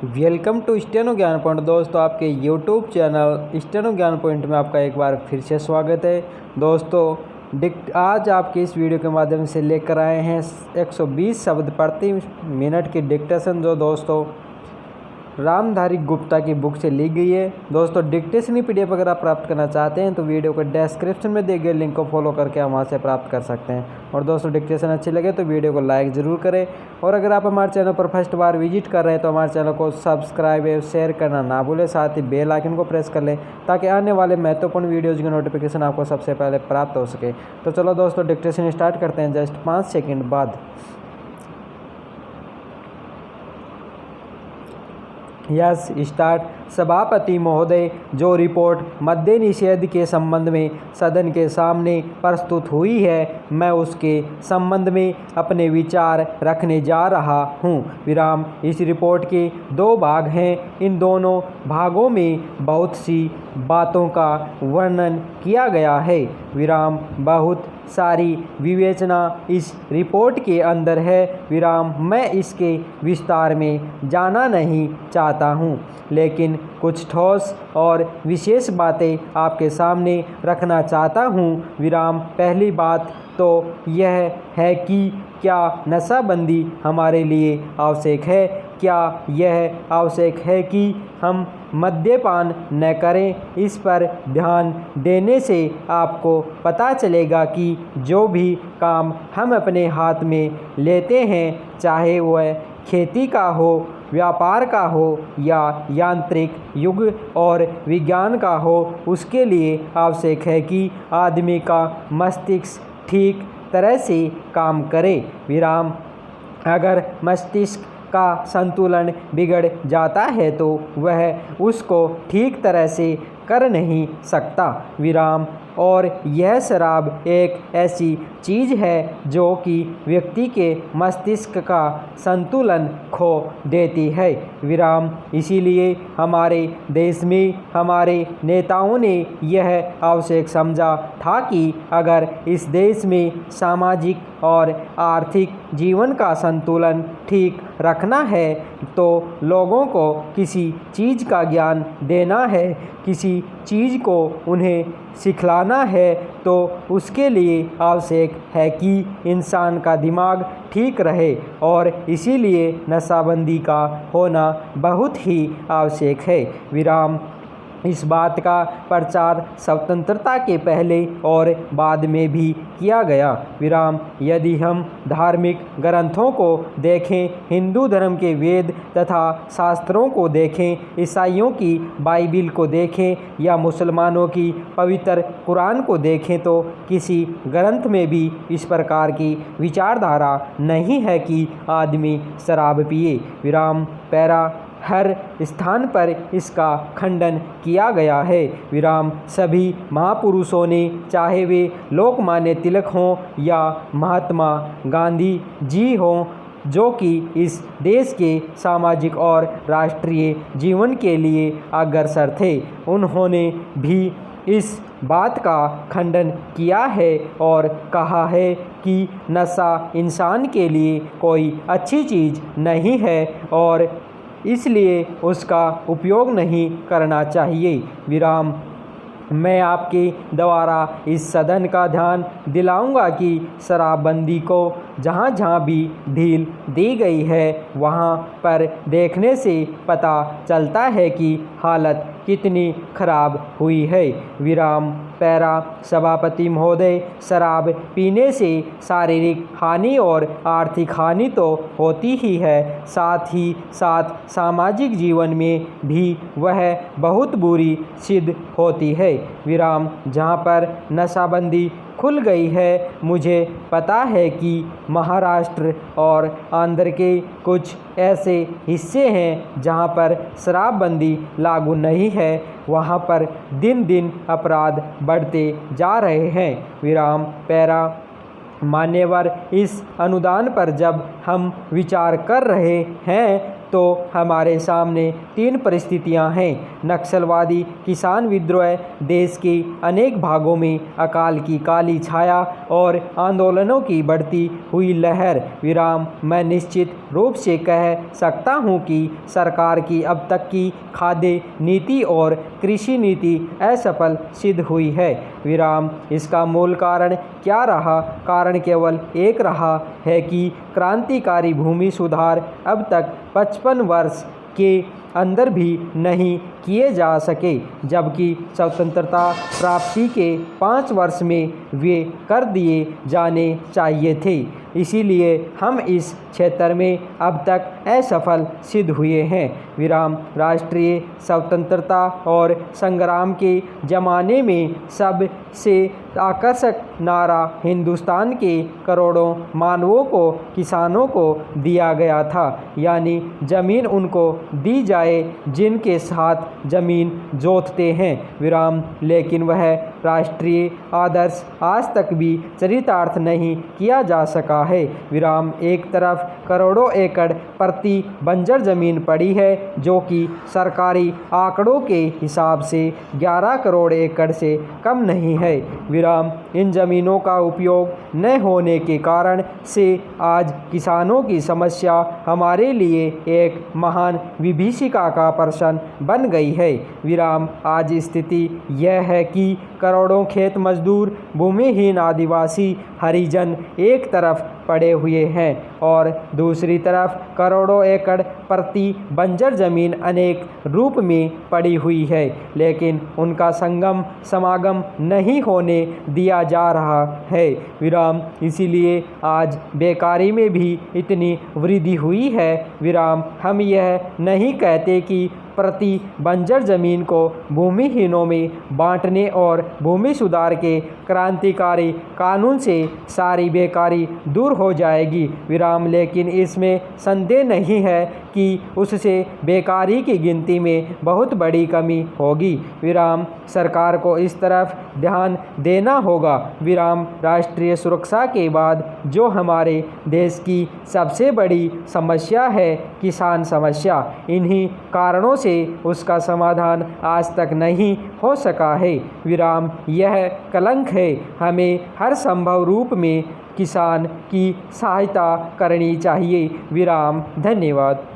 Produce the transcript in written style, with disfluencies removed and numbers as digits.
Welcome to steno ज्ञान point. दोस्तों, आपके यूट्यूब चैनल स्टेनो ज्ञान पॉइंट में आपका एक बार फिर से स्वागत है। दोस्तों, आज आपके इस वीडियो के माध्यम से लेकर आए हैं 120 शब्द प्रति मिनट की डिक्टेशन, जो दोस्तों रामधारी गुप्ता की बुक से ली गई है। दोस्तों, डिक्टेशन की पीडीएफ अगर आप प्राप्त करना चाहते हैं तो वीडियो को डिस्क्रिप्शन में दिए गए लिंक को फॉलो करके आप वहां से प्राप्त कर सकते हैं। और दोस्तों, डिक्टेशन अच्छी लगे तो वीडियो को लाइक ज़रूर करें। और अगर आप हमारे चैनल पर फर्स्ट बार विजिट कर रहे हैं तो हमारे चैनल को सब्सक्राइब और शेयर करना ना भूलें। साथ ही बेल आइकन को प्रेस कर लें ताकि आने वाले महत्वपूर्ण वीडियोज़ की नोटिफिकेशन आपको सबसे पहले प्राप्त हो सके। तो चलो दोस्तों, डिक्टेशन स्टार्ट करते हैं जस्ट 5 सेकेंड बाद। Yes start. सभापति महोदय, जो रिपोर्ट मद्य निषेध के संबंध में सदन के सामने प्रस्तुत हुई है, मैं उसके संबंध में अपने विचार रखने जा रहा हूँ। विराम। इस रिपोर्ट के 2 भाग हैं। इन दोनों भागों में बहुत सी बातों का वर्णन किया गया है। विराम। बहुत सारी विवेचना इस रिपोर्ट के अंदर है। विराम। मैं इसके विस्तार में जाना नहीं चाहता हूँ, लेकिन कुछ ठोस और विशेष बातें आपके सामने रखना चाहता हूँ। विराम। पहली बात तो यह है कि क्या नशाबंदी हमारे लिए आवश्यक है? क्या यह आवश्यक है कि हम मद्यपान न करें? इस पर ध्यान देने से आपको पता चलेगा कि जो भी काम हम अपने हाथ में लेते हैं, चाहे वह खेती का हो, व्यापार का हो या यांत्रिक युग और विज्ञान का हो, उसके लिए आवश्यक है कि आदमी का मस्तिष्क ठीक तरह से काम करे। विराम। अगर मस्तिष्क का संतुलन बिगड़ जाता है तो वह उसको ठीक तरह से कर नहीं सकता। विराम। और यह शराब एक ऐसी चीज़ है जो कि व्यक्ति के मस्तिष्क का संतुलन खो देती है। विराम। इसीलिए हमारे देश में हमारे नेताओं ने यह आवश्यक समझा था कि अगर इस देश में सामाजिक और आर्थिक जीवन का संतुलन ठीक रखना है तो लोगों को किसी चीज़ का ज्ञान देना है, किसी चीज़ को उन्हें सिखलाना है, तो उसके लिए आवश्यक है कि इंसान का दिमाग ठीक रहे। और इसीलिए नशाबंदी का होना बहुत ही आवश्यक है। विराम। इस बात का प्रचार स्वतंत्रता के पहले और बाद में भी किया गया। विराम। यदि हम धार्मिक ग्रंथों को देखें, हिंदू धर्म के वेद तथा शास्त्रों को देखें, ईसाइयों की बाइबिल को देखें या मुसलमानों की पवित्र कुरान को देखें, तो किसी ग्रंथ में भी इस प्रकार की विचारधारा नहीं है कि आदमी शराब पिए। विराम। पैरा। हर स्थान पर इसका खंडन किया गया है। विराम। सभी महापुरुषों ने, चाहे वे लोकमान्य तिलक हों या महात्मा गांधी जी हों, जो कि इस देश के सामाजिक और राष्ट्रीय जीवन के लिए अग्रसर थे, उन्होंने भी इस बात का खंडन किया है और कहा है कि नशा इंसान के लिए कोई अच्छी चीज़ नहीं है और इसलिए उसका उपयोग नहीं करना चाहिए। विराम। मैं आपके द्वारा इस सदन का ध्यान दिलाऊंगा कि शराबबंदी को जहाँ जहाँ भी ढील दी गई है, वहाँ पर देखने से पता चलता है कि हालत कितनी खराब हुई है। विराम। पैरा। सभापति महोदय, शराब पीने से शारीरिक हानि और आर्थिक हानि तो होती ही है, साथ ही साथ सामाजिक जीवन में भी वह बहुत बुरी सिद्ध होती है। विराम। जहाँ पर नशाबंदी खुल गई है, मुझे पता है कि महाराष्ट्र और आंध्र के कुछ ऐसे हिस्से हैं जहां पर शराबबंदी लागू नहीं है, वहां पर दिन दिन अपराध बढ़ते जा रहे हैं। विराम। पैरा। मान्यवर, इस अनुदान पर जब हम विचार कर रहे हैं तो हमारे सामने 3 परिस्थितियां हैं। नक्सलवादी किसान विद्रोह, देश के अनेक भागों में अकाल की काली छाया और आंदोलनों की बढ़ती हुई लहर। विराम मैं निश्चित रूप से कह सकता हूं कि सरकार की अब तक की खाद्य नीति और कृषि नीति असफल सिद्ध हुई है। विराम इसका मूल कारण क्या रहा? कारण केवल एक रहा है कि क्रांतिकारी भूमि सुधार अब तक 55 वर्ष के अंदर भी नहीं किए जा सके, जबकि स्वतंत्रता प्राप्ति के 5 वर्ष में वे कर दिए जाने चाहिए थे। इसीलिए हम इस क्षेत्र में अब तक असफल सिद्ध हुए हैं। विराम राष्ट्रीय स्वतंत्रता और संग्राम के ज़माने में सबसे आकर्षक नारा हिंदुस्तान के करोड़ों मानवों को, किसानों को दिया गया था, यानी ज़मीन उनको दी जाए जिनके साथ ज़मीन जोतते हैं। विराम लेकिन वह राष्ट्रीय आदर्श आज तक भी चरितार्थ नहीं किया जा सका है। विराम एक तरफ करोड़ों एकड़ प्रति बंजर ज़मीन पड़ी है, जो कि सरकारी आंकड़ों के हिसाब से 11 करोड़ एकड़ से कम नहीं है। विराम इन ज़मीनों का उपयोग न होने के कारण से आज किसानों की समस्या हमारे लिए एक महान विभीषिका का प्रश्न बन गई है। विराम आज स्थिति यह है कि करोड़ों खेत मजदूर, भूमिहीन आदिवासी, हरिजन एक तरफ पड़े हुए हैं और दूसरी तरफ करोड़ों एकड़ प्रति बंजर ज़मीन अनेक रूप में पड़ी हुई है, लेकिन उनका समागम नहीं होने दिया जा रहा है। विराम इसीलिए आज बेकारी में भी इतनी वृद्धि हुई है। विराम हम यह नहीं कहते कि प्रति बंजर ज़मीन को भूमिहीनों में बांटने और भूमि सुधार के क्रांतिकारी कानून से सारी बेकारी दूर हो जाएगी। विराम लेकिन इसमें संदेह नहीं है कि उससे बेकारी की गिनती में बहुत बड़ी कमी होगी। विराम सरकार को इस तरफ ध्यान देना होगा। विराम राष्ट्रीय सुरक्षा के बाद जो हमारे देश की सबसे बड़ी समस्या है, किसान समस्या, इन्हीं कारणों से उसका समाधान आज तक नहीं हो सका है। विराम यह कलंक है। हमें हर संभव रूप में किसान की सहायता करनी चाहिए। विराम धन्यवाद।